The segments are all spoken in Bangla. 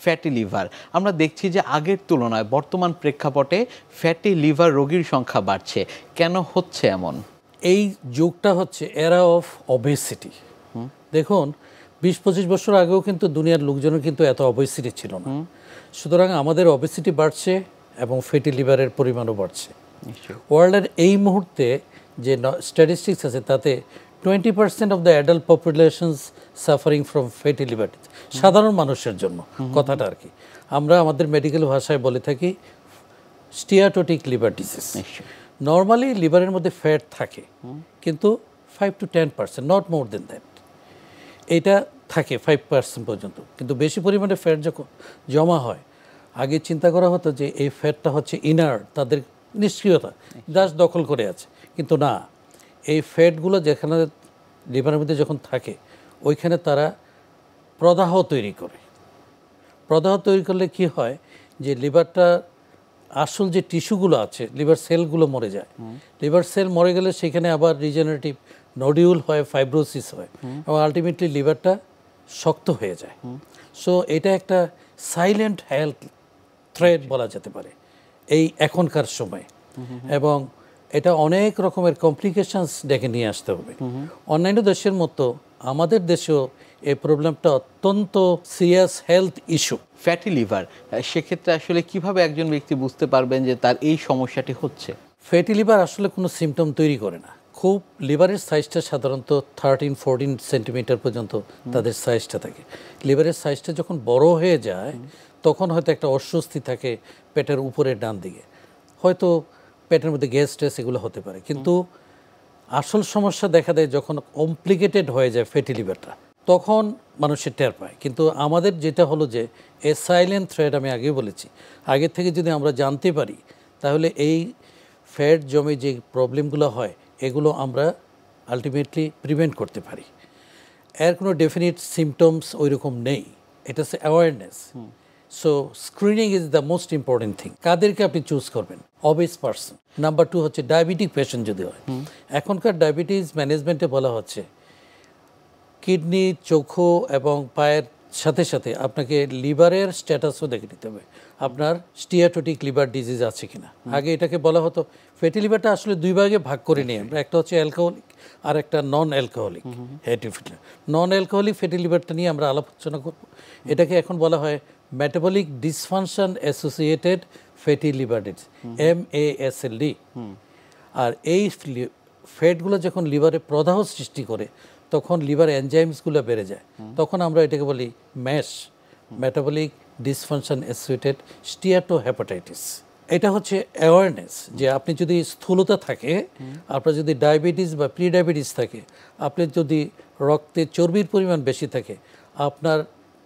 ফ্যাটি লিভার, আমরা দেখছি যে আগের তুলনায় বর্তমান প্রেক্ষাপটে ফ্যাটি লিভার রোগীর সংখ্যা বাড়ছে, কেন হচ্ছে এমন? এই যুগটা হচ্ছে এরা অফ অবেসিটি। দেখুন ২০-২৫ বছর আগেও কিন্তু দুনিয়ার লোকজনের কিন্তু এত অবেসিটি ছিল না, সুতরাং আমাদের অবেসিটি বাড়ছে এবং ফ্যাটি লিভারের পরিমাণও বাড়ছে। ওয়ার্ল্ডের এই মুহূর্তে যে স্ট্যাটিস্টিক্স আছে তাতে 20% of the adult populations suffering from fatty liver, সাধারণ মানুষের জন্য কথাটা আর কি আমরা আমাদের মেডিকেল ভাষায় বলে থাকি স্টিয়াটোটিক লিভার ডিজিজ। নর্মালি লিভারের মধ্যে ফ্যাট থাকে কিন্তু 5 to 10%, not more than that, এটা থাকে 5% পর্যন্ত। কিন্তু বেশি পরিমাণে ফ্যাট যখন জমা হয়, আগে চিন্তা করা হতো যে এই ফ্যাটটা হচ্ছে ইনার, তাদের নিষ্ক্রিয়তা জাস্ট দখল করে আছে, কিন্তু না, এই ফ্যাটগুলো যেখানে লিভারের মধ্যে যখন থাকে ওইখানে তারা প্রদাহ তৈরি করে। প্রদাহ তৈরি করলে কি হয় যে লিভারটা আসল যে টিস্যুগুলো আছে, লিভার সেলগুলো মরে যায়। লিভার সেল মরে গেলে সেখানে আবার রিজেনারেটিভ নডিউল হয়, ফাইব্রোসিস হয় এবং আলটিমেটলি লিভারটা শক্ত হয়ে যায়। সো এটা একটা সাইলেন্ট হেলথ থ্রেট বলা যেতে পারে এই এখনকার সময়, এবং এটা অনেক রকমের কমপ্লিকেশনস ডেকে নিয়ে আসতে হবে। অন্যান্য দেশের মতো আমাদের দেশেও এই প্রবলেমটা অত্যন্ত serious health issue. Fatty liver, সেক্ষেত্রে আসলে কিভাবে একজন ব্যক্তি বুঝতে পারবেন যে তার এই সমস্যাটি হচ্ছে? ফ্যাটি লিভার আসলে কোনো সিমটম তৈরি করে না। খুব লিভারের সাইজটা সাধারণত 13-14 সেন্টিমিটার পর্যন্ত তাদের সাইজটা থাকে। লিভারের সাইজটা যখন বড় হয়ে যায় তখন হয়তো একটা অস্বস্তি থাকে পেটের উপরের ডান দিকে, হয়তো পেটের মধ্যে গ্যাস ট্যাস এগুলো হতে পারে, কিন্তু আসল সমস্যা দেখা দেয় যখন কমপ্লিকেটেড হয়ে যায় ফ্যাটি লিভারটা, তখন মানুষের টের পায়। কিন্তু আমাদের যেটা হলো যে এ সাইলেন্ট থ্রেড, আমি আগে বলেছি, আগে থেকে যদি আমরা জানতে পারি তাহলে এই ফ্যাট জমে যে প্রবলেমগুলো হয় এগুলো আমরা আলটিমেটলি প্রিভেন্ট করতে পারি। এর কোনো ডেফিনিট সিমটমস ওই রকম নেই, এটা হচ্ছে awareness. So screening is the most important thing. কাদেরকে আপনি চুজ করবেন? অবেস পারসন। নাম্বার 2 হচ্ছে ডায়াবেটিক পেশেন্ট যদি হয়। এখনকার ডায়াবেটিস ম্যানেজমেন্টে বলা হচ্ছে কিডনি, চোখু এবং পায়ের সাথে সাথে আপনাকে লিভারের স্ট্যাটাসও দেখে নিতে হবে, আপনার স্টিয়াটোটিক লিভার ডিজিজ আছে কিনা। আগে এটাকে বলা হতো, ফ্যাটি লিভারটা আসলে দুই ভাগে ভাগ করে নিয়ে আমরা, একটা হচ্ছে অ্যালকোহলিক আর একটা non alcoholic. Non alcoholic fatty লিভারটা নিয়ে আমরা আলোচনা করব। এটাকে এখন বলা হয় metabolic dysfunction associated fatty liver disease, MASLD। আর এই ফ্যাটগুলো যখন লিভারে প্রদাহ সৃষ্টি করে তখন লিভার এনজাইমসগুলো বেড়ে যায়, তখন আমরা এটাকে বলি mash, metabolic dysfunction associated steatohepatitis. এটা হচ্ছে অ্যাওয়ারনেস যে আপনি যদি স্থূলতা থাকে, আপনার যদি ডায়াবেটিস বা প্রি ডায়াবেটিস থাকে, আপনার যদি রক্তে চর্বির পরিমাণ বেশি থাকে, আপনার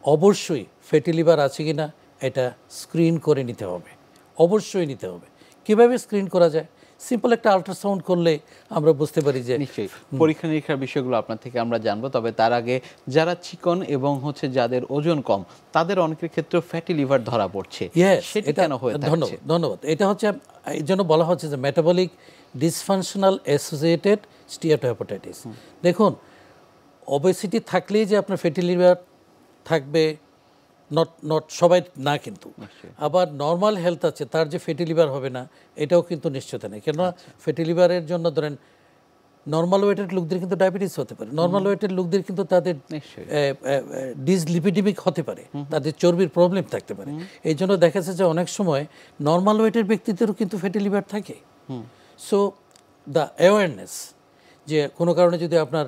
অবশ্যই ফ্যাটি লিভার আছে কি না এটা স্ক্রিন করে নিতে হবে, অবশ্যই নিতে হবে। কীভাবে স্ক্রিন করা যায়? সিম্পল একটা আল্ট্রাসাউন্ড করলে আমরা বুঝতে পারি যে। নিশ্চয়ই পরীক্ষা নিরীক্ষার বিষয়গুলো আপনার থেকে আমরা জানবো, তবে তার আগে যারা চিকন এবং হচ্ছে যাদের ওজন কম তাদের অনেকের ক্ষেত্রে ফ্যাটি লিভার ধরা পড়ছে, সেটা কেন হয়ে থাকছে? ধন্যবাদ। এটা হচ্ছে এই জন্য বলা হচ্ছে যে মেটাবলিক ডিসফাংশনাল অ্যাসোসিয়েটেড স্টিয়াটোহেপাটাইটিস। দেখুন, ওবেসিটি থাকলেই যে আপনার ফ্যাটি লিভার থাকবে নট সবাই না, কিন্তু আবার নর্মাল হেলথ আছে তার যে ফ্যাটি লিভার হবে না এটাও কিন্তু নিশ্চয়তা নেই। কেননা ফ্যাটি লিভারের জন্য ধরেন নর্মাল ওয়েটের লোকদের কিন্তু ডায়াবেটিস হতে পারে, নর্মাল ওয়েটের লোকদের কিন্তু তাদের ডিসলিপিডিমিক হতে পারে, তাদের চর্বির প্রবলেম থাকতে পারে। এই জন্য দেখা যাচ্ছে যে অনেক সময় নর্মাল ওয়েটের ব্যক্তিদেরও কিন্তু ফ্যাটি লিভার থাকে। সো দ্য অ্যাওয়ারনেস যে কোনো কারণে যদি আপনার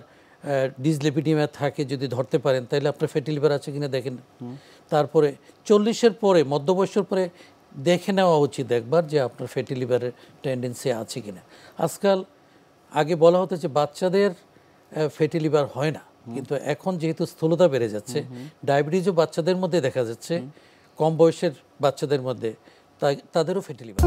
ডিসলিপিডিমিয়া থাকে, যদি ধরতে পারেন তাহলে আপনার ফ্যাটি লিভার আছে কিনা দেখেন। তারপরে 40-এর পরে, মধ্যবয়সের পরে দেখে নেওয়া উচিত একবার যে আপনার ফ্যাটি লিভারের টেন্ডেন্সি আছে কিনা। আজকাল আগে বলা হতো যে বাচ্চাদের ফ্যাটি লিভার হয় না, কিন্তু এখন যেহেতু স্থূলতা বেড়ে যাচ্ছে, ডায়াবেটিসও বাচ্চাদের মধ্যে দেখা যাচ্ছে, কম বয়সের বাচ্চাদের মধ্যে, তাই তাদেরও ফ্যাটি লিভার।